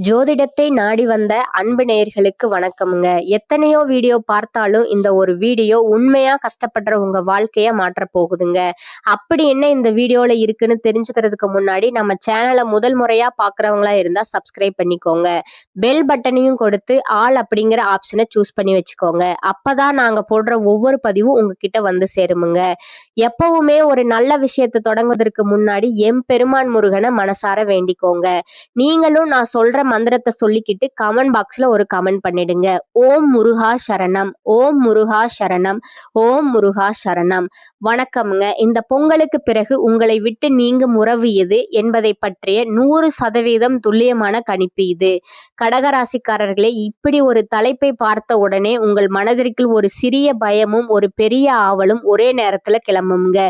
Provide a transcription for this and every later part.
ஜோதிடத்தை நாடி வந்த அன்பு நேயர்களுக்கு வணக்கம்ங்க. எத்தனையோ வீடியோ பார்த்தாலும் இந்த ஒரு வீடியோ உண்மையா கஷ்டப்படுற உங்க வாழ்க்கைய மாற்ற போகுதுங்க. அப்படி என்ன இந்த வீடியோல இருக்குன்னு தெரிஞ்சுக்கிறதுக்கு முன்னாடி நம்ம சேனலை முதல் முறையா பாக்குறவங்களா இருந்தா சப்ஸ்கிரைப் பண்ணிக்கோங்க. பெல் பட்டனையும் கொடுத்து ஆல் அப்படிங்கிற ஆப்ஷனை சூஸ் பண்ணி வச்சுக்கோங்க. அப்பதான் நாங்க போடுற ஒவ்வொரு பதிவும் உங்ககிட்ட வந்து சேருமுங்க. எப்பவுமே ஒரு நல்ல விஷயத்தை தொடங்குவதற்கு முன்னாடி எம்பெருமான் முருகனை மனசார வேண்டிக்கோங்க. நீங்களும் நான் சொல்ற மந்திரத்தை சொல்லிக்கிட்டு கமெண்ட் பாக்ஸ்ல ஒரு கமெண்ட் பண்ணிடுங்க. ஓம் முருகா சரணம், ஓம் முருகா சரணம், ஓம் முருகா சரணம். வணக்கம்ங்க. இந்த பொங்கலுக்கு பிறகு உங்களை விட்டு நீங்கும் உறவு எது என்பதை பற்றிய 100% துல்லியமான கணிப்பு இது. கடகராசிக்காரர்களே, இப்படி ஒரு தலைப்பை பார்த்த உடனே உங்கள் மனதிற்குள் ஒரு சிறிய பயமும் ஒரு பெரிய ஆவலும் ஒரே நேரத்துல கிளம்புங்க.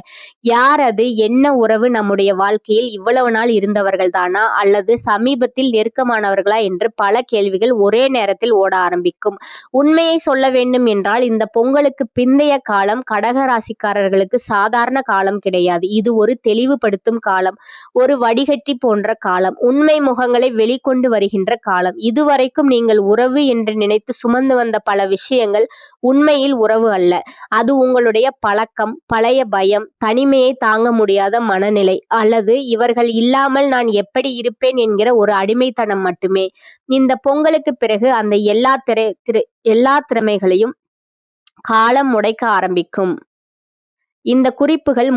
யார் அது? என்ன உறவு? நம்முடைய வாழ்க்கையில் இவ்வளவு நாள் இருந்தவர்கள் தானா அல்லது சமீபத்தில் நெருக்கமானவர்களா என்று பல கேள்விகள் ஒரே நேரத்தில் ஓட ஆரம்பிக்கும். உண்மையை சொல்ல வேண்டும் என்றால் இந்த பொங்கலுக்கு பிந்தைய காலம் கடகராசிக்காரர்களுக்கு சாதாரண காலம் கிடையாது. இது ஒரு தெளிவுபடுத்தும் காலம், ஒரு வடிகட்டி போன்ற காலம், உண்மை முகங்களை வெளிக்கொண்டு வருகின்ற காலம். இதுவரைக்கும் நீங்கள் உறவு என்று நினைத்து சுமந்து வந்த பல விஷயங்கள் உண்மையில் உறவு அல்ல. அது உங்களுடைய பழக்கம், பழைய பயம், தனிமையை தாங்க முடியாத மனநிலை அல்லது இவர்கள் இல்லாமல் நான் எப்படி இருப்பேன் என்கிற ஒரு அடிமைத்தனம் மட்டுமே. இந்த பொங்கலுக்கு பிறகு அந்த எல்லா திறமைகளையும் காலம் உடைக்க ஆரம்பிக்கும். இந்த குறிப்புகள்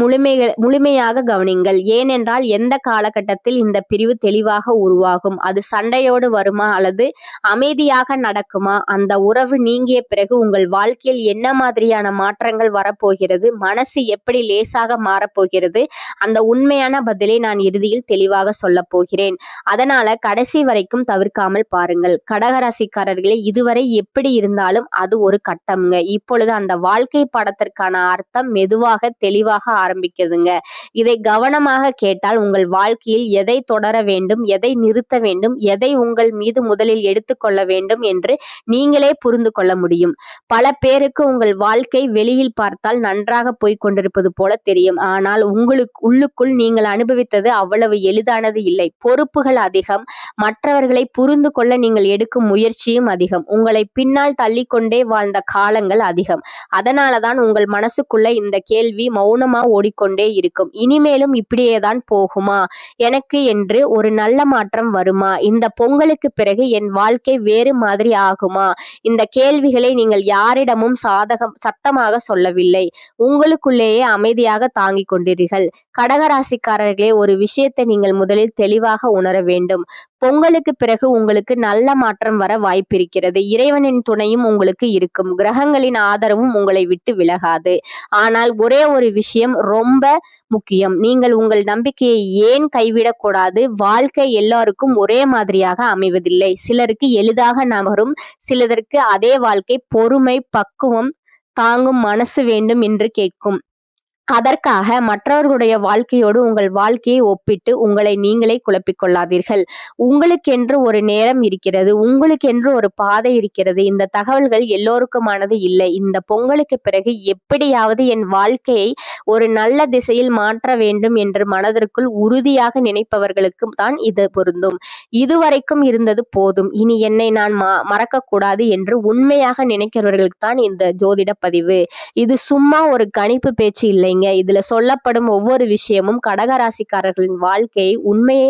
முழுமையாக கவனிங்கள். ஏனென்றால் எந்த காலகட்டத்தில் இந்த பிரிவு தெளிவாக உருவாகும், அது சண்டையோடு வருமா அல்லது அமைதியாக நடக்குமா, அந்த உறவு நீங்கிய பிறகு உங்கள் வாழ்க்கையில் என்ன மாதிரியான மாற்றங்கள் வரப்போகிறது, மனசு எப்படி லேசாக மாறப்போகிறது, அந்த உண்மையான பதிலை நான் இறுதியில் தெளிவாக சொல்ல போகிறேன். அதனால கடைசி வரைக்கும் தவிர்க்காமல் பாருங்கள். கடகராசிக்காரர்களே, இதுவரை எப்படி இருந்தாலும் அது ஒரு கட்டம்ங்க. இப்பொழுது அந்த வாழ்க்கை பாடத்திற்கான அர்த்தம் மெதுவாக தெளிவாக ஆரம்பிக்குதுங்க. இதை கவனமாக கேட்டால் உங்கள் வாழ்க்கையில் எதை தொடர வேண்டும், எதை நிறுத்த வேண்டும், எதை உங்கள் மீது முதலில் எடுத்துக்கொள்ள வேண்டும் என்று நீங்களே புரிந்து கொள்ள முடியும். பல பேருக்கு உங்கள் வாழ்க்கை வெளியில் பார்த்தால் நன்றாக போய் கொண்டிருப்பது போல தெரியும். ஆனால் உள்ளுக்குள் நீங்கள் அனுபவித்தது அவ்வளவு எளிதானது இல்லை. பொறுப்புகள் அதிகம், மற்றவர்களை புரிந்து கொள்ள நீங்கள் எடுக்கும் முயற்சியும் அதிகம், உங்களை பின்னால் தள்ளிக்கொண்டே வாழ்ந்த காலங்கள் அதிகம். அதனாலதான் உங்கள் மனசுக்குள்ள இந்த கேள்வி மௌனமா ஓடிக்கொண்டே இருக்கும். இனிமேலும் இப்படியேதான் போகுமா, எனக்கு என்று ஒரு நல்ல மாற்றம் வருமா, இந்த பொங்கலுக்கு பிறகு என் வாழ்க்கை வேறு மாதிரி ஆகுமா? இந்த கேள்விகளை நீங்கள் யாரிடமும் சத்தமாக சொல்லவில்லை, உங்களுக்குள்ளேயே அமைதியாக தாங்கிக் கொண்டீர்கள். கடகராசிக்காரர்களே, ஒரு விஷயத்தை நீங்கள் முதலில் தெளிவாக உணர வேண்டும். பொங்கலுக்கு பிறகு உங்களுக்கு நல்ல மாற்றம் வர வாய்ப்பிருக்கிறது. இறைவனின் துணையும் உங்களுக்கு இருக்கும், கிரகங்களின் ஆதரவும் உங்களை விட்டு விலகாது. ஆனால் ஒரே ஒரு விஷயம் ரொம்ப முக்கியம், நீங்கள் உங்கள் நம்பிக்கையை ஏன் கைவிடக்கூடாது? வாழ்க்கை எல்லாருக்கும் ஒரே மாதிரியாக அமைவதில்லை. சிலருக்கு எளிதாக நகரும், சிலருக்கு அதே வாழ்க்கை பொறுமை, பக்குவம், தாங்கும் மனசு வேண்டும் என்று கேட்கும். அதற்காக மற்றவர்களுடைய வாழ்க்கையோடு உங்கள் வாழ்க்கையை ஒப்பிட்டு உங்களை நீங்களே குழப்பிக் கொள்ளாதீர்கள். உங்களுக்கென்று ஒரு நேரம் இருக்கிறது, உங்களுக்கென்று ஒரு பாதை இருக்கிறது. இந்த தகவல்கள் எல்லோருக்குமானது இல்லை. இந்த பொங்கலுக்கு பிறகு எப்படியாவது என் வாழ்க்கையை ஒரு நல்ல திசையில் மாற்ற வேண்டும் என்று மனதிற்குள் உறுதியாக நினைப்பவர்களுக்கு தான் இது பொருந்தும். இதுவரைக்கும் இருந்தது போதும், இனி என்னை நான் மறக்கக்கூடாது என்று உண்மையாக நினைக்கிறவர்களுக்கு தான் இந்த ஜோதிட பதிவு. இது சும்மா ஒரு கணிப்பு பேச்சு இல்லை. இதுல சொல்லப்படும் ஒவ்வொரு விஷயமும் கடகராசிக்காரர்களின் வாழ்க்கையை உண்மையை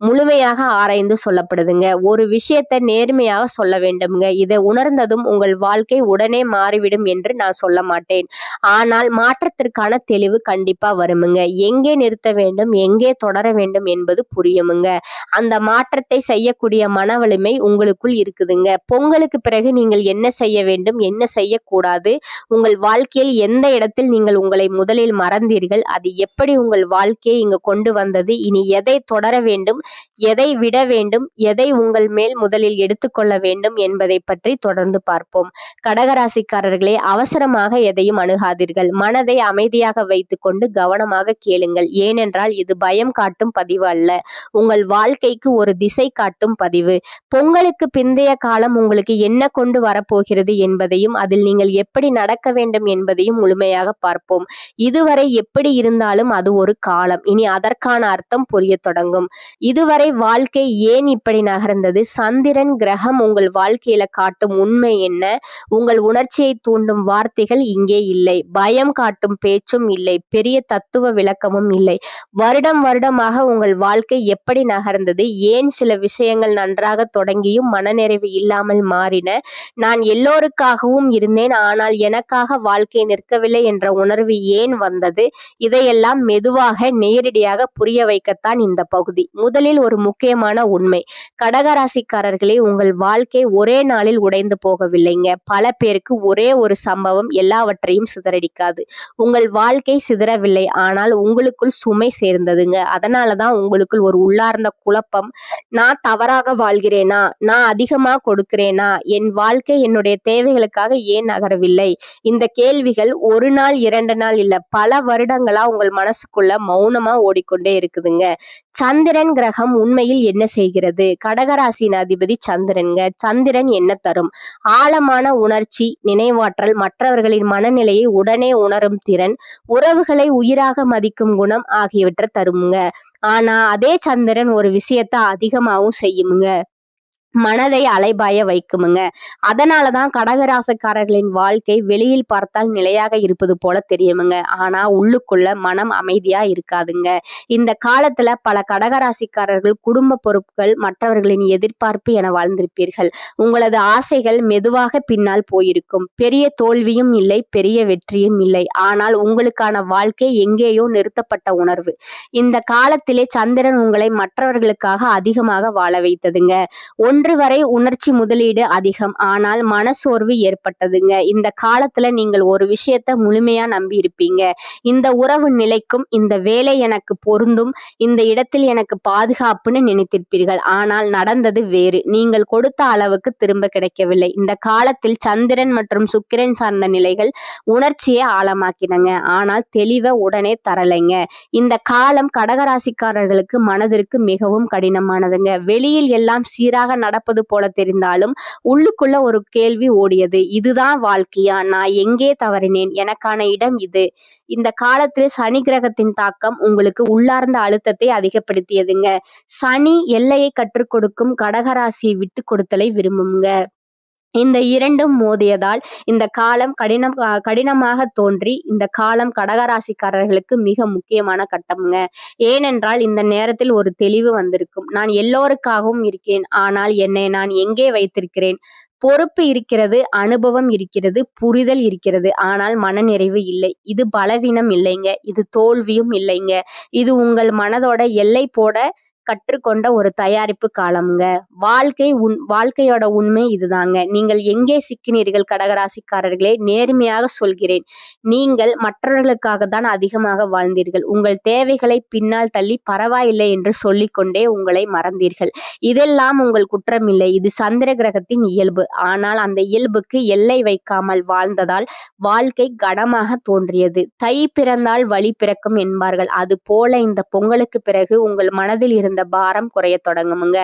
முழுமையாக ஆராய்ந்து சொல்லப்படுதுங்க. ஒரு விஷயத்தை நேர்மையாக சொல்ல வேண்டும்ங்க. இதை உணர்ந்ததும் உங்கள் வாழ்க்கை உடனே மாறிவிடும் என்று நான் சொல்ல மாட்டேன். ஆனால் மாற்றத்திற்கான தெளிவு கண்டிப்பா வருமுங்க. எங்கே நிறுத்த வேண்டும், எங்கே தொடர வேண்டும் என்பது புரியுமுங்க. அந்த மாற்றத்தை செய்யக்கூடிய மன வலிமை உங்களுக்குள் இருக்குதுங்க. பொங்கலுக்கு பிறகு நீங்கள் என்ன செய்ய வேண்டும், என்ன செய்யக்கூடாது, உங்கள் வாழ்க்கையில் எந்த இடத்தில் நீங்கள் உங்களை முதலில் மறந்தீர்கள், அது எப்படி உங்கள் வாழ்க்கையை இங்கு கொண்டு வந்தது, இனி எதை தொடர வேண்டும், எதை விட வேண்டும், எதை உங்கள் மேல் முதலில் எடுத்துக்கொள்ள வேண்டும் என்பதை பற்றி தொடர்ந்து பார்ப்போம். கடகராசிக்காரர்களே, அவசரமாக எதையும் அணுகாதீர்கள். மனதை அமைதியாக வைத்துக்கொண்டு கவனமாக கேளுங்கள். ஏனென்றால் இது பயம் காட்டும் பதிவு அல்ல, உங்கள் வாழ்க்கைக்கு ஒரு திசை காட்டும் பதிவு. பொங்கலுக்கு பிந்தைய காலம் உங்களுக்கு என்ன கொண்டு வரப்போகிறது என்பதையும் அதில் நீங்கள் எப்படி நடக்க வேண்டும் என்பதையும் முழுமையாக பார்ப்போம். இதுவரை எப்படி இருந்தாலும் அது ஒரு காலம், இனி அதற்கான அர்த்தம் புரிய தொடங்கும். இதுவரை வாழ்க்கை ஏன் இப்படி நகர்ந்தது? சந்திரன் கிரகம் உங்கள் வாழ்க்கையில காட்டும் உண்மை என்ன? உங்கள் உணர்ச்சியை தூண்டும் வார்த்தைகள் இங்கே இல்லை. பயம் காட்டும் பேச்சும் இல்லை. பெரிய தத்துவ விளக்கமும் இல்லை. வருடம் வருடமாக உங்கள் வாழ்க்கை எப்படி நகர்ந்தது? ஏன் சில விஷயங்கள் நன்றாக தொடங்கியும் மனநிறைவு இல்லாமல் மாறின? நான் எல்லோருக்காகவும் இருந்தேன், ஆனால் எனக்காக வாழ்க்கை நிற்கவில்லை என்ற உணர்வு ஏன் வந்தது? இதையெல்லாம் மெதுவாக நேரடியாக புரிய வைக்கத்தான் இந்த பகுதி. முதலில் ஒரு முக்கியமான உண்மை. கடகராசிக்காரர்களே, உங்கள் வாழ்க்கை ஒரே நாளில் உடைந்து போகவில்லைங்க. பல பேருக்கு ஒரே ஒரு சம்பவம் எல்லாவற்றையும் சிதறடிக்காது. உங்கள் வாழ்க்கை சிதறவில்லை, ஆனால் உங்களுக்குள் சுமை சேர்ந்ததுங்க. அதனாலதான் உங்களுக்குள் ஒரு உள்ளார்ந்த குழப்பம். நான் தவறாக வாழ்கிறேனா? நான் அதிகமா கொடுக்கிறேனா? என் வாழ்க்கை என்னுடைய தேவைகளுக்காக ஏன் நகரவில்லை? இந்த கேள்விகள் ஒரு நாள் 2 நாள் இல்ல, பல வருடங்களா உங்கள் மனசுக்குள்ள மௌனமா ஓடிக்கொண்டே இருக்குதுங்க. சந்திரன் கிரகம் உண்மையில் என்ன செய்கிறது? கடகராசியின் அதிபதி சந்திரன்ங்க. சந்திரன் என்ன தரும்? ஆழமான உணர்ச்சி, நினைவாற்றல், மற்றவர்களின் மனநிலையை உடனே உணரும் திறன், உறவுகளை உயிராக மதிக்கும் குணம் ஆகியவற்றை தருமுங்க. ஆனா அதே சந்திரன் ஒரு விஷயத்த அதிகமாகவும் செய்யுமுங்க. மனதை அலைபாய வைக்குமுங்க. அதனாலதான் கடகராசிக்காரர்களின் வாழ்க்கை வெளியில் பார்த்தால் நிலையாக இருப்பது போல தெரியுமுங்க. ஆனா உள்ளுக்குள்ள மனம் அமைதியா இருக்காதுங்க. இந்த காலத்துல பல கடகராசிக்காரர்கள் குடும்ப பொறுப்புகள், மற்றவர்களின் எதிர்பார்ப்பு என வாழ்ந்திருப்பீர்கள். உங்களது ஆசைகள் மெதுவாக பின்னால் போயிருக்கும். பெரிய தோல்வியும் இல்லை, பெரிய வெற்றியும் இல்லை. ஆனால் உங்களுக்கான வாழ்க்கை எங்கேயோ நிறுத்தப்பட்ட உணர்வு. இந்த காலத்திலே சந்திரன் உங்களை மற்றவர்களுக்காக அதிகமாக வாழ வைத்ததுங்க. ஒன்று வரை உணர்ச்சி முதலீடு அதிகம், ஆனால் மனசோர்வு ஏற்பட்டதுங்க. இந்த காலத்துல நீங்கள் ஒரு விஷயத்த முழுமையா நம்பி இருப்பீங்க. இந்த உறவு நிலைக்கும், இந்த வேலை எனக்கு பொருந்தும், இந்த இடத்தில் எனக்கு பாதுகாப்புன்னு நினைத்திருப்பீர்கள். ஆனால் நடந்தது வேறு. நீங்கள் கொடுத்த அளவுக்கு திரும்ப கிடைக்கவில்லை. இந்த காலத்தில் சந்திரன் மற்றும் சுக்கிரன் சார்ந்த நிலைகள் உணர்ச்சியை ஆழமாக்கினங்க, ஆனால் தெளிவை உடனே தரலைங்க. இந்த காலம் கடகராசிக்காரர்களுக்கு மனதிற்கு மிகவும் கடினமானதுங்க. வெளியில் எல்லாம் சீராக நடப்பது போல தெரிந்தாலும் உள்ளுக்குள்ள ஒரு கேள்வி ஓடியது. இதுதான் வாழ்க்கையா? நான் எங்கே தவறினேன்? எனக்கான இடம் இது. இந்த காலத்தில் சனி கிரகத்தின் தாக்கம் உங்களுக்கு உள்ளார்ந்த அழுத்தத்தை அதிகப்படுத்தியதுங்க. சனி எல்லையை கற்றுக் கொடுக்கும், கடகராசியை விட்டு கொடுத்தலை விரும்புங்க. இந்த இரண்டும் மோதியதால் இந்த காலம் கடினமாக தோன்றி, இந்த காலம் கடகராசிக்காரர்களுக்கு மிக முக்கியமான கட்டம்ங்க. ஏனென்றால் இந்த நேரத்தில் ஒரு தெளிவு வந்திருக்கும். நான் எல்லோருக்காகவும் இருக்கிறேன், ஆனால் என்னை நான் எங்கே வைத்திருக்கிறேன்? பொறுப்பு இருக்கிறது, அனுபவம் இருக்கிறது, புரிதல் இருக்கிறது, ஆனால் மனநிறைவு இல்லை. இது பலவீனம் இல்லைங்க, இது தோல்வியும் இல்லைங்க. இது உங்கள் மனதோட எல்லை போட கற்றுக்கொண்ட ஒரு தயாரிப்பு காலம்ங்க. வாழ்க்கையோட உண்மை இதுதாங்க. நீங்கள் எங்கே சிக்கினீர்கள் கடகராசிக்காரர்களே? நேர்மையாக சொல்கிறேன், நீங்கள் மற்றவர்களுக்காக தான் அதிகமாக வாழ்ந்தீர்கள். உங்கள் தேவைகளை பின்னால் தள்ளி பரவாயில்லை என்று சொல்லிக்கொண்டே உங்களை மறந்தீர்கள். இதெல்லாம் உங்கள் குற்றமில்லை, இது சந்திர கிரகத்தின் இயல்பு. ஆனால் அந்த இயல்புக்கு எல்லை வைக்காமல் வாழ்ந்ததால் வாழ்க்கை கனமாக தோன்றியது. தை பிறந்தால் வழி பிறக்கும் என்பார்கள். அது போல இந்த பொங்கலுக்கு பிறகு உங்கள் மனதில் இருந்த பாரம் குறைய தொடங்குமுங்க.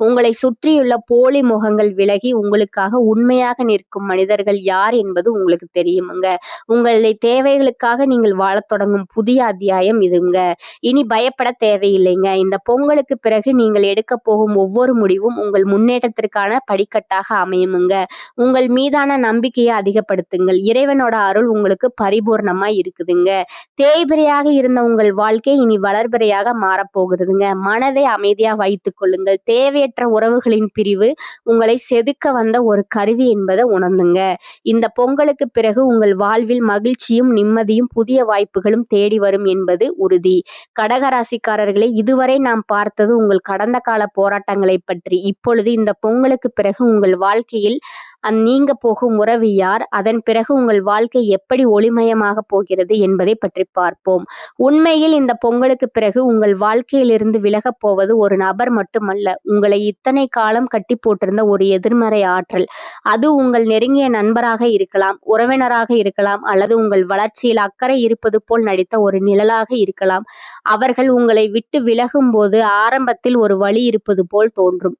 உங்களை சுற்றியுள்ள போலி முகங்கள் விலகி உங்களுக்காக உண்மையாக நிற்கும் மனிதர்கள் யார் என்பது உங்களுக்கு தெரியுமுங்க. உங்களுடைய தேவைகளுக்காக நீங்கள் வாழத் தொடங்கும் புதிய அத்தியாயம் இதுங்க. இனி பயப்பட தேவையில்லைங்க. இந்த பொங்கலுக்கு பிறகு நீங்கள் எடுக்க போகும் ஒவ்வொரு முடிவும் உங்கள் முன்னேற்றத்திற்கான படிக்கட்டாக அமையுமுங்க. உங்கள் மீதான நம்பிக்கையை அதிகப்படுத்துங்கள். இறைவனோட அருள் உங்களுக்கு பரிபூர்ணமா இருக்குதுங்க. தேய்பிரையாக இருந்த உங்கள் வாழ்க்கை இனி வளர்பிறையாக மாறப்போகிறதுங்க. மனதை அமைதியா வைத்துக் கொள்ளுங்கள். தேவையற்ற உறவுகளின் பிரிவு உங்களை செதுக்க வந்த ஒரு கருவி என்பதை உணர்ந்துங்க. இந்த பொங்கலுக்கு பிறகு உங்கள் வாழ்வில் மகிழ்ச்சியும் நிம்மதியும் புதிய வாய்ப்புகளும் தேடி வரும் என்பது உறுதி. கடகராசிக்காரர்களே, இதுவரை நாம் பார்த்தது உங்கள் கடந்த கால போராட்டங்களை பற்றி. இப்பொழுது இந்த பொங்கலுக்கு பிறகு உங்கள் வாழ்க்கையில் நீங்க போகும் உறவு யார்? அதன் பிறகு உங்கள் வாழ்க்கை எப்படி ஒளிமயமாக போகிறது என்பதை பற்றி பார்ப்போம். உண்மையில் இந்த பொங்கலுக்கு பிறகு உங்கள் வாழ்க்கையிலிருந்து விலகப் போவது ஒரு நபர் மட்டுமல்ல, உங்களை இத்தனை காலம் கட்டி போட்டிருந்த ஒரு எதிர்மறை ஆற்றல். அது உங்கள் நெருங்கிய நண்பராக இருக்கலாம், உறவினராக இருக்கலாம், அல்லது உங்கள் வளர்ச்சியில் அக்கறை இருப்பது போல் நடித்த ஒரு நிழலாக இருக்கலாம். அவர்கள் உங்களை விட்டு விலகும் போது ஆரம்பத்தில் ஒரு வலி இருப்பது போல் தோன்றும்.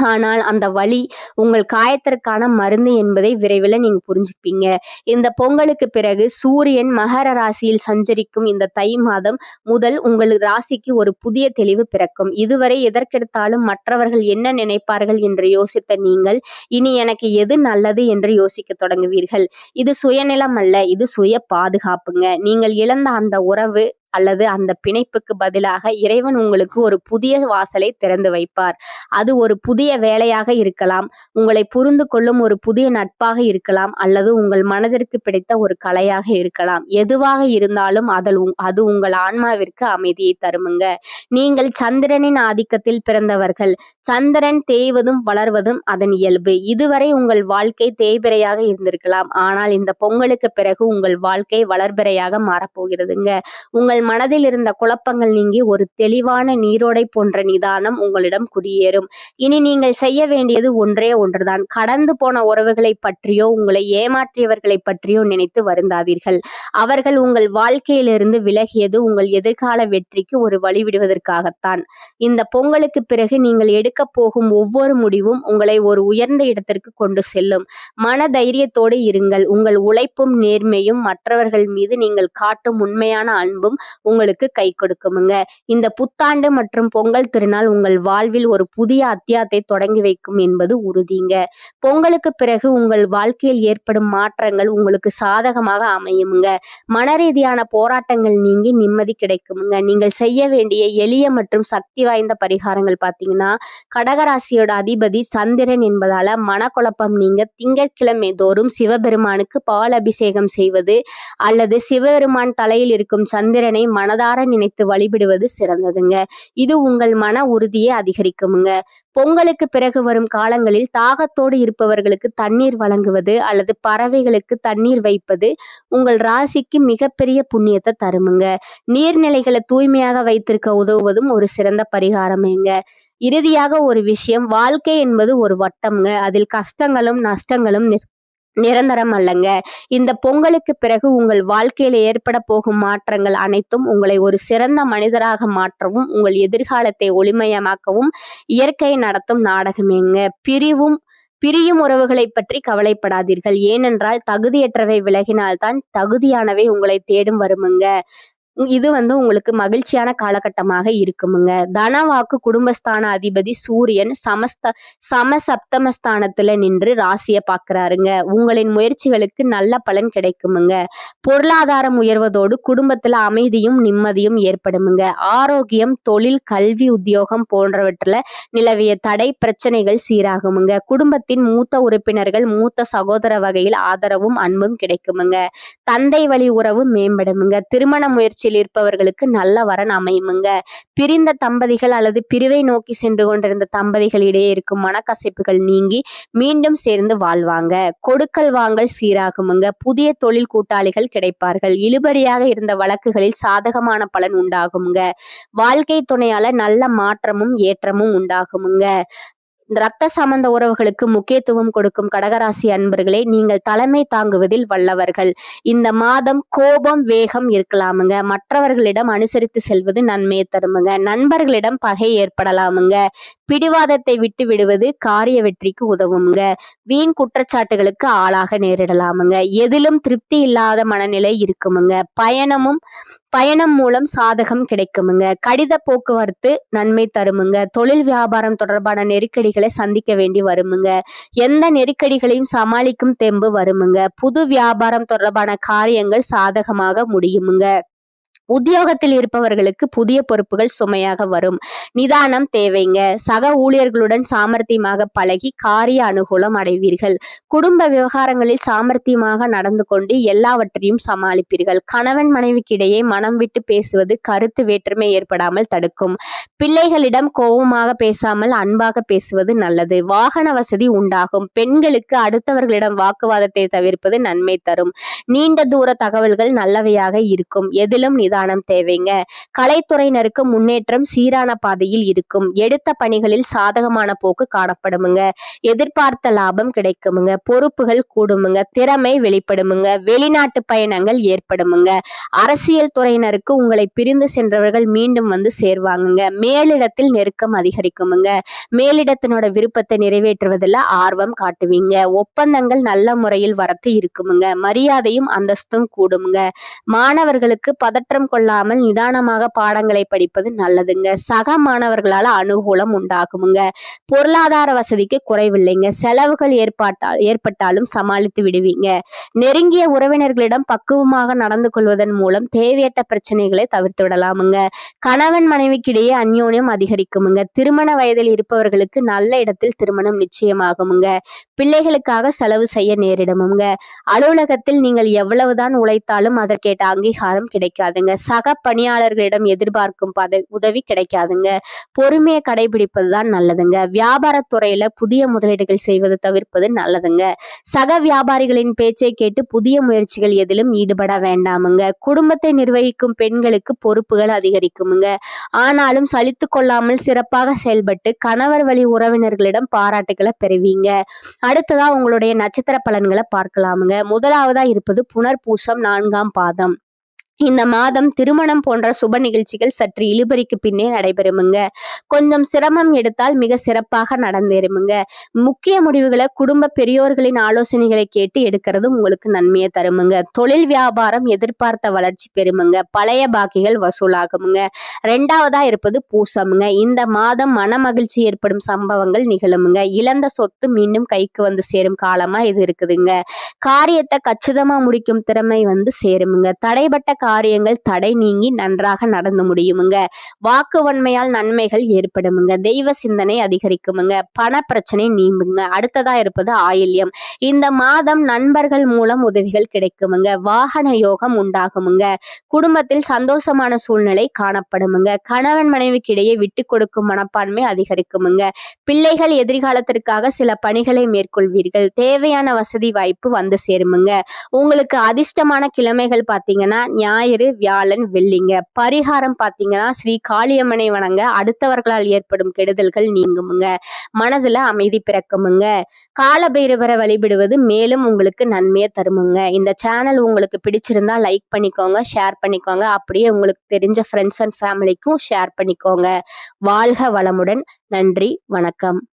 ஆனால் அந்த வலி உங்கள் காயத்திற்கான மருந்து என்பதை விரைவில் நீங்க புரிஞ்சுப்பீங்க. இந்த பொங்கலுக்கு பிறகு சூரியன் மகர ராசியில் சஞ்சரிக்கும் இந்த தை மாதம் முதல் உங்கள் ராசிக்கு ஒரு புதிய தெளிவு பிறக்கும். இதுவரை எதற்கெடுத்தாலும் மற்றவர்கள் என்ன நினைப்பார்கள் என்று யோசித்த நீங்கள் இனி எனக்கு எது நல்லது என்று யோசிக்க தொடங்குவீர்கள். இது சுயநலம் அல்ல, இது சுய பாதுகாப்புங்க. நீங்கள் இழந்த அந்த உறவு அல்லது அந்த பிணைப்புக்கு பதிலாக இறைவன் உங்களுக்கு ஒரு புதிய வாசலை திறந்து வைப்பார். அது ஒரு புதிய வேலையாக இருக்கலாம், உங்களை புரிந்து கொள்ளும் ஒரு புதிய நட்பாக இருக்கலாம், அல்லது உங்கள் மனதிற்கு பிடித்த ஒரு கலையாக இருக்கலாம். எதுவாக இருந்தாலும் அது உங்கள் ஆன்மாவிற்கு அமைதியை தருமுங்க. நீங்கள் சந்திரனின் ஆதிக்கத்தில் பிறந்தவர்கள். சந்திரன் தேய்வதும் வளர்வதும் அதன் இயல்பு. இதுவரை உங்கள் வாழ்க்கை தேய்பிறையாக இருந்திருக்கலாம், ஆனால் இந்த பொங்கலுக்கு பிறகு உங்கள் வாழ்க்கை வளர்பிறையாக மாறப்போகிறதுங்க. உங்கள் மனதில் இருந்த குழப்பங்கள் நீங்கி ஒரு தெளிவான நீரோடை போன்ற நிதானம் உங்களிடம் குடியேறும். இனி நீங்கள் செய்ய வேண்டியது ஒன்றே ஒன்றுதான். கடந்து போன உறவுகளை பற்றியோ உங்களை ஏமாற்றியவர்களை பற்றியோ நினைத்து வருந்தாதீர்கள். அவர்கள் உங்கள் வாழ்க்கையிலிருந்து விலகியது உங்கள் எதிர்கால வெற்றிக்கு ஒரு வழிவிடுவதற்காகத்தான். இந்த பொங்கலுக்கு பிறகு நீங்கள் எடுக்க போகும் ஒவ்வொரு முடிவும் உங்களை ஒரு உயர்ந்த இடத்திற்கு கொண்டு செல்லும். மன தைரியத்தோடு இருங்கள். உங்கள் உழைப்பும் நேர்மையும் மற்றவர்கள் மீது நீங்கள் காட்டும் உண்மையான அன்பும் உங்களுக்கு கை கொடுக்குமுங்க. இந்த புத்தாண்டு மற்றும் பொங்கல் திருநாள் உங்கள் வாழ்வில் ஒரு புதிய அத்தியாயத்தை தொடங்கி வைக்கும் என்பது உறுதிங்க. பொங்கலுக்கு பிறகு உங்கள் வாழ்க்கையில் ஏற்படும் மாற்றங்கள் உங்களுக்கு சாதகமாக அமையுமுங்க. மனரீதியான போராட்டங்கள் நீங்கி நிம்மதி கிடைக்குமுங்க. நீங்கள் செய்ய வேண்டிய எளிய மற்றும் சக்தி வாய்ந்த பரிகாரங்கள் பார்த்தீங்கன்னா, கடகராசியோட அதிபதி சந்திரன் என்பதால மனக்குழப்பம் நீங்க திங்கட்கிழமை தோறும் சிவபெருமானுக்கு பால் அபிஷேகம் செய்வது அல்லது சிவபெருமான் தலையில் இருக்கும் சந்திரனை மனதார நினைத்து வழிபடுவது சிறந்ததுங்க. இது உங்கள் மன உறுதியை அதிகரிக்குமுங்க. பொங்கலுக்கு பிறகு வரும் காலங்களில் தாகத்தோடு இருப்பவர்களுக்கு தண்ணீர் வழங்குவது அல்லது பறவைகளுக்கு தண்ணீர் வைப்பது உங்கள் ராசிக்கு மிகப்பெரிய புண்ணியத்தை தருமுங்க. நீர்நிலைகளை தூய்மையாக வைத்திருக்க உதவுவதும் ஒரு சிறந்த பரிகாரமேங்க. இறுதியாக ஒரு விஷயம், வாழ்க்கை என்பது ஒரு வட்டம்ங்க. அதில் கஷ்டங்களும் நஷ்டங்களும் நிரந்தரம் அல்லங்க. இந்த பொங்கலுக்கு பிறகு உங்கள் வாழ்க்கையில ஏற்பட போகும் மாற்றங்கள் அனைத்தும் உங்களை ஒரு சிறந்த மனிதராக மாற்றவும் உங்கள் எதிர்காலத்தை ஒளிமயமாக்கவும் இயற்கை நடத்தும் நாடகமேங்க. பிரியும் உறவுகளை பற்றி கவலைப்படாதீர்கள். ஏனென்றால் தகுதியற்றவை விலகினால்தான் தகுதியானவை உங்களை தேடும் வருமுங்க. இது உங்களுக்கு மகிழ்ச்சியான காலகட்டமாக இருக்குமுங்க. தனவாக்கு குடும்பஸ்தான அதிபதி சூரியன் சமசப்தமஸ்தானத்துல நின்று ராசியை பார்க்கிறாருங்க. உங்களின் முயற்சிகளுக்கு நல்ல பலன் கிடைக்குமுங்க. பொருளாதாரம் உயர்வதோடு குடும்பத்துல அமைதியும் நிம்மதியும் ஏற்படுமுங்க. ஆரோக்கியம், தொழில், கல்வி, உத்தியோகம் போன்றவற்றில் நிலவிய தடை பிரச்சனைகள் சீராகுமுங்க. குடும்பத்தின் மூத்த உறுப்பினர்கள் மூத்த சகோதர வகையில் ஆதரவும் அன்பும் கிடைக்குமுங்க. தந்தை வழி உறவு மேம்படுமுங்க. திருமண முயற்சி இருப்பவர்களுக்கு நல்ல வரன் அமையுமுங்க. பிரிந்த தம்பதிகள் அல்லது பிரிவை நோக்கி சென்று கொண்டிருந்த தம்பதிகளிடையே இருக்கும் மனக்கசைப்புகள் நீங்கி மீண்டும் சேர்ந்து வாழ்வாங்க. கொடுக்கல் வாங்கல் சீராகுமுங்க. புதிய தொழில் கூட்டாளிகள் கிடைப்பார்கள். இழுபறியாக இருந்த வழக்குகளில் சாதகமான பலன் உண்டாகுமுங்க. வாழ்க்கை துணையால நல்ல மாற்றமும் ஏற்றமும் உண்டாகுமுங்க. இரத்த சம்பந்த உறவுகளுக்கு முக்கியத்துவம் கொடுக்கும் கடகராசி அன்பர்களே, நீங்கள் தலைமை தாங்குவதில் வல்லவர்கள். இந்த மாதம் கோபம், வேகம் இருக்கலாமுங்க. மற்றவர்களிடம் அனுசரித்து செல்வது நன்மையை தருமுங்க. நண்பர்களிடம் பகை ஏற்படலாமுங்க. பிடிவாதத்தை விட்டு விடுவது காரிய வெற்றிக்கு உதவுங்க. வீண் குற்றச்சாட்டுகளுக்கு ஆளாக நேரிடலாமுங்க. எதிலும் திருப்தி இல்லாத மனநிலை இருக்குமுங்க. பயணம் மூலம் சாதகம் கிடைக்குமுங்க. கடித போக்குவரத்து நன்மை தருமுங்க. தொழில் வியாபாரம் தொடர்பான நெருக்கடிகளை சந்திக்க வேண்டி வருமுங்க. எந்த நெருக்கடிகளையும் சமாளிக்கும் தெம்பு வருமுங்க. புது வியாபாரம் தொடர்பான காரியங்கள் சாதகமாக முடியுமுங்க. உத்தியோகத்தில் இருப்பவர்களுக்கு புதிய பொறுப்புகள் சுமையாக வரும். நிதானம் தேவைங்க. சக ஊழியர்களுடன் சாமர்த்தியமாக பழகி காரிய அனுகூலம் அடைவீர்கள். குடும்ப விவகாரங்களில் சாமர்த்தியமாக நடந்து கொண்டு எல்லாவற்றையும் சமாளிப்பீர்கள். கணவன் மனைவிக்கிடையே மனம் விட்டு பேசுவது கருத்து வேற்றுமை ஏற்படாமல் தடுக்கும். பிள்ளைகளிடம் கோபமாக பேசாமல் அன்பாக பேசுவது நல்லது. வாகன வசதி உண்டாகும். பெண்களுக்கு அடுத்தவர்களிடம் வாக்குவாதத்தை தவிர்ப்பது நன்மை தரும். நீண்ட தூர தகவல்கள் நல்லவையாக இருக்கும். எதிலும் நிதானம் கவனம் தேவைங்க. கலைத்துறையினருக்கு முன்னேற்றம் சீரான பாதையில் இருக்கும். எடுத்த பணிகளில் சாதகமான போக்கு காணப்படுமுங்க. எதிர்பார்த்த லாபம் கிடைக்குமுங்க. பொறுப்புகள் கூடுமுங்க. திறமை வெளிப்படுமுங்க. வெளிநாட்டு பயணங்கள் ஏற்படுமுங்க. அரசியல் துறையினருக்கு உங்களை பிரிந்து சென்றவர்கள் மீண்டும் வந்து சேர்வாங்கங்க. மேலிடத்தில் நெருக்கம் அதிகரிக்குமுங்க. மேலிடத்தினோட விருப்பத்தை நிறைவேற்றுவதில் ஆர்வம் காட்டுவீங்க. ஒப்பந்தங்கள் நல்ல முறையில் வரத்து இருக்குமுங்க. மரியாதையும் அந்தஸ்தும் கூடுமுங்க. மாணவர்களுக்கு பதற்றம் கொள்ளாமல் நிதானமாக பாடங்களை படிப்பது நல்லதுங்க. சக மாணவர்களால் அனுகூலம் உண்டாகுமுங்க. பொருளாதார வசதிக்கு குறைவில்லைங்க. செலவுகள் ஏற்பட்டாலும் சமாளித்து விடுவீங்க. நெருங்கிய உறவினர்களிடம் பக்குவமாக நடந்து கொள்வதன் மூலம் தேவையற்ற பிரச்சனைகளை தவிர்த்து விடலாமுங்க. கணவன் மனைவிக்கிடையே அந்யோன்யம் அதிகரிக்குமுங்க. திருமண வயதில் இருப்பவர்களுக்கு நல்ல இடத்தில் திருமணம் நிச்சயமாகுமுங்க. பிள்ளைகளுக்காக செலவு செய்ய நேரிடுமுங்க. அலுவலகத்தில் நீங்கள் எவ்வளவுதான் உழைத்தாலும் அதற்கேற்ற அங்கீகாரம் கிடைக்காதுங்க. சக பணியாளர்களிடம் எதிர்பார்க்கும் உதவி கிடைக்காதுங்க. பொறுமையை கடைபிடிப்பதுதான் நல்லதுங்க. வியாபாரத்துறையில புதிய முதலீடுகள் செய்வது தவிர்ப்பது நல்லதுங்க. சக வியாபாரிகளின் பேச்சை கேட்டு புதிய முயற்சிகள் எதிலும் ஈடுபட வேண்டாமுங்க. குடும்பத்தை நிர்வகிக்கும் பெண்களுக்கு பொறுப்புகள் அதிகரிக்குமுங்க. ஆனாலும் சலித்து கொள்ளாமல் சிறப்பாக செயல்பட்டு கணவர் வழி உறவினர்களிடம் பாராட்டுகளை பெறுவீங்க. அடுத்ததா உங்களுடைய நட்சத்திர பலன்களை பார்க்கலாமுங்க. முதலாவதா இருப்பது புனர்பூசம் 4ஆம் பாதம். இந்த மாதம் திருமணம் போன்ற சுப நிகழ்ச்சிகள் சற்று இழுபறிக்கு பின்னே நடைபெறுமுங்க. கொஞ்சம் சிரமம் எடுத்தால் மிக சிறப்பாக நடந்தேறுமுங்க. முக்கிய முடிவுகளை குடும்ப பெரியோர்களின் ஆலோசனைகளை கேட்டு எடுக்கிறது உங்களுக்கு நன்மையை தருமுங்க. தொழில் வியாபாரம் எதிர்பார்த்த வளர்ச்சி பெறுமுங்க. பழைய பாக்கிகள் வசூலாகுமுங்க. 2ஆவதா இருப்பது பூசமுங்க. இந்த மாதம் மன மகிழ்ச்சி ஏற்படும் சம்பவங்கள் நிகழுமுங்க. இழந்த சொத்து மீண்டும் கைக்கு வந்து சேரும் காலமா இது இருக்குதுங்க. காரியத்தை கச்சிதமா முடிக்கும் திறமை வந்து சேருமுங்க. தடைபட்ட காரியங்கள் தடை நீங்கி நன்றாக நடந்து முடியுமுங்க. வாக்கு வன்மையால் நன்மைகள் ஏற்படுமுங்க. தெய்வ சிந்தனை அதிகரிக்குமுங்க. பண பிரச்சனை நீங்குங்க. அடுத்ததா இருப்பது ஆயில்யம். இந்த மாதம் நண்பர்கள் மூலம் உதவிகள் கிடைக்குமுங்க. வாகன யோகம் உண்டாகுமுங்க. குடும்பத்தில் சந்தோஷமான சூழ்நிலை காணப்படுமுங்க. கணவன் மனைவிக்கிடையே விட்டு கொடுக்கும் மனப்பான்மை அதிகரிக்குமுங்க. பிள்ளைகள் எதிர்காலத்திற்காக சில பணிகளை மேற்கொள்வீர்கள். தேவையான வசதி வாய்ப்பு வந்து சேருமுங்க. உங்களுக்கு அதிர்ஷ்டமான கிழமைகள் பார்த்தீங்கன்னா ஞாயிறு, வியாழன், வெள்ளிங்க. பரிகாரம் பார்த்தீங்கன்னா ஸ்ரீ காளியம்மனை வணங்க அடுத்தவர்களால் ஏற்படும் கெடுதல்கள் நீங்குமுங்க. மனதுல அமைதி பிறக்குமுங்க. காலபைரவரை வழிபடுவது மேலும் உங்களுக்கு நன்மையை தருமுங்க. இந்த சேனல் உங்களுக்கு பிடிச்சிருந்தா லைக் பண்ணிக்கோங்க, ஷேர் பண்ணிக்கோங்க. அப்படியே உங்களுக்கு தெரிஞ்ச ஃப்ரெண்ட்ஸ் அண்ட் ஃபேமிலிக்கும் ஷேர் பண்ணிக்கோங்க. வாழ்க வளமுடன். நன்றி, வணக்கம்.